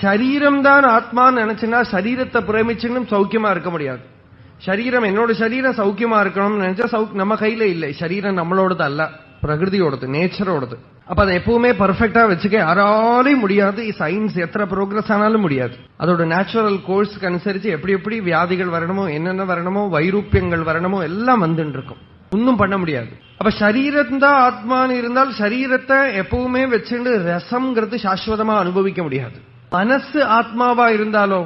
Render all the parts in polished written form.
சரீரம் தான் ஆத்மான்னு நினைச்சுன்னா சரீரத்தை பிரேமிச்சுன்னு சௌக்கியமா இருக்க முடியாது. சரீரம் என்னோட சரீரம் சௌக்கியமா இருக்கணும்னு நினைச்சா நம்ம கையில இல்லை. சரீரம் நம்மளோடது அல்ல, பிரகிருதியோடது, நேச்சரோடது. அப்ப அதை எப்பவுமே பர்ஃபெக்டா வச்சுக்க யாராலையும் முடியாது. சயின்ஸ் எத்தனை ப்ரோக்ரஸ் ஆனாலும் முடியாது. அதோட நேச்சுரல் கோர்ஸ்க்கு அனுசரிச்சு எப்படி எப்படி வியாதிகள் வரணுமோ, என்னென்ன வரணுமோ, வைரூப்பியங்கள் வரணுமோ எல்லாம் வந்துட்டு இருக்கும். ஒன்னும் பண்ண முடியாது. அப்ப சரீரம் தான் ஆத்மான்னு இருந்தால் சரீரத்தை எப்பவுமே வச்சுட்டு ரசம்ங்கிறது சாஸ்வதமா அனுபவிக்க முடியாது. மனசு ஆத்மாவா இருந்தாலோ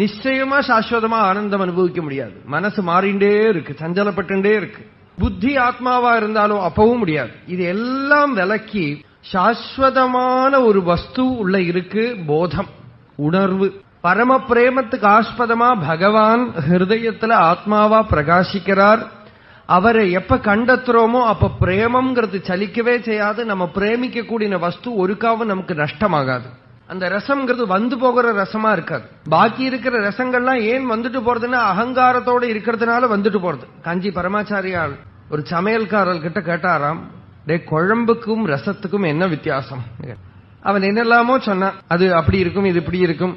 நிச்சயமா சாஸ்வதமா ஆனந்தம் அனுபவிக்க முடியாது. மனசு மாறிண்டே இருக்கு, சஞ்சலப்பட்டுட்டே இருக்கு. புத்தி ஆத்மாவா இருந்தாலும் அப்பவும் முடியாது. இது எல்லாம் விலக்கி சாஸ்வதமான ஒரு வஸ்து உள்ள இருக்கு, போதம், உணர்வு. பரம பிரேமத்துக்கு ஆஸ்பதமா பகவான் ஹிருதயத்துல ஆத்மாவா பிரகாசிக்கிறார். அவரை எப்ப கண்டத்துறோமோ அப்ப பிரேமம்ங்கிறது சலிக்கவே செய்யாது. நம்ம பிரேமிக்க கூடிய வஸ்து ஒருக்காவும் நமக்கு நஷ்டமாகாது. அந்த ரசம்ங்கிறது வந்து போகிற ரசமா இருக்காது. பாக்கி இருக்கிற ரசங்கள்லாம் ஏன் வந்துட்டு போறதுன்னா அகங்காரத்தோட இருக்கிறதுனால வந்துட்டு போறது. காஞ்சி பரமாச்சாரியால் ஒரு சமையல்காரர் கிட்ட கேட்டாராம், டே குழம்புக்கும் ரசத்துக்கும் என்ன வித்தியாசம்? அவன் என்னெல்லாமோ சொன்னான். அது அப்படி இருக்கும், இது இப்படி இருக்கும்.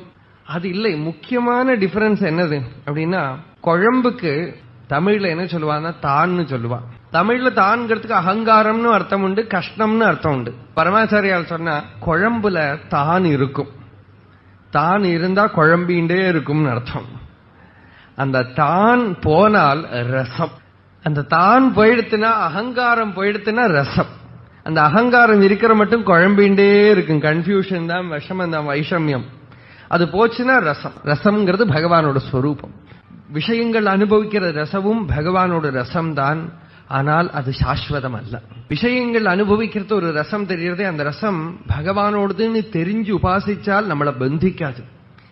அது இல்லை, முக்கியமான டிஃபரன்ஸ் என்னது அப்படின்னா, குழம்புக்கு தமிழ்ல என்ன சொல்லுவான்னா தான்னு சொல்லுவான். தமிழ்ல தான்ங்கிறதுக்கு அகங்காரம்னு அர்த்தம் உண்டு, கஷ்டம்னு அர்த்தம் உண்டு. பரமாச்சாரியால் சொன்னா குழம்புல தான் இருக்கும், தான் இருந்தா குழம்பிண்டே இருக்கும்னு அர்த்தம். அந்த தான் போனால் ரசம். அந்த தான் போயிடுத்துனா, அகங்காரம் போயிடுத்துனா ரசம். அந்த அகங்காரம் இருக்கிற மட்டும் குழம்பிண்டே இருக்கும். கன்ஃபியூஷன் தான், விஷமம் தான், வைஷமியம். அது போச்சுன்னா ரசம். ரசம்ங்கிறது பகவானோட ஸ்வரூபம். விஷயங்கள் அனுபவிக்கிற ரசமும் பகவானோட ரசம் தான். ஆனால் அது சாஸ்வதம் அல்ல. விஷயங்கள் அனுபவிக்கிறது ஒரு ரசம் தெரிகிறது. அந்த ரசம் பகவானோடதுன்னு தெரிஞ்சு உபாசிச்சால் நம்மளை பந்திக்காது.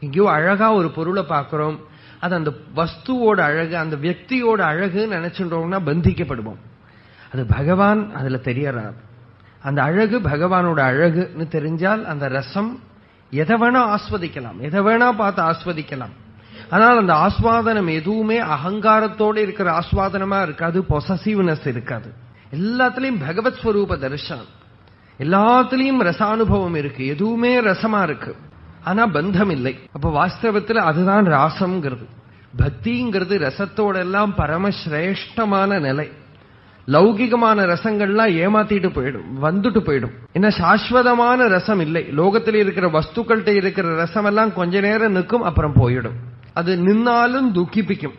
எங்கேயோ அழகா ஒரு பொருளை பார்க்கிறோம், அது அந்த வஸ்துவோட அழகு, அந்த வியக்தியோட அழகுன்னு நினைச்சுட்டோம்னா பந்திக்கப்படுவோம். அது பகவான் அதுல தெரியறார். அந்த அழகு பகவானோட அழகுன்னு தெரிஞ்சால் அந்த ரசம் எதை வேணா ஆஸ்வதிக்கலாம், எதை வேணா பார்த்து ஆஸ்வதிக்கலாம். ஆனால் அந்த ஆஸ்வாதனம் எதுவுமே அகங்காரத்தோடு இருக்கிற ஆஸ்வாதனமா இருக்காது, பொசசிவ்னஸ் இருக்காது. எல்லாத்திலையும் பகவத் ஸ்வரூப தரிசனம், எல்லாத்திலையும் ரசானுபவம் இருக்கு, எதுவுமே ரசமா இருக்கு. ஆனா பந்தம் இல்லை. அப்ப வாஸ்தவத்துல அதுதான் ராசம்ங்கிறது. பக்திங்கிறது ரசத்தோட எல்லாம் பரமசிரேஷ்டமான நிலை. லௌகிகமான ரசங்கள்லாம் ஏமாத்திட்டு போயிடும், வந்துட்டு போயிடும். ஏன்னா சாஸ்வதமான ரசம் இல்லை. லோகத்தில் இருக்கிற வஸ்துக்கள்கிட்ட இருக்கிற ரசம் எல்லாம் கொஞ்ச நேரம் நிற்கும், அப்புறம் போயிடும். அது நின்னாலும் துக்கிப்பிக்கும்.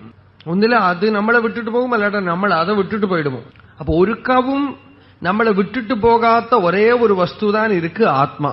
ஒன்னுல அது நம்மளை விட்டுட்டு போகும், இல்லாட்ட நம்மளை அதை விட்டுட்டு போயிடுவோம். அப்போ ஒருக்காவும் நம்மளை விட்டுட்டு போகாத ஒரே ஒரு வஸ்து தான் இருக்கு, ஆத்மா.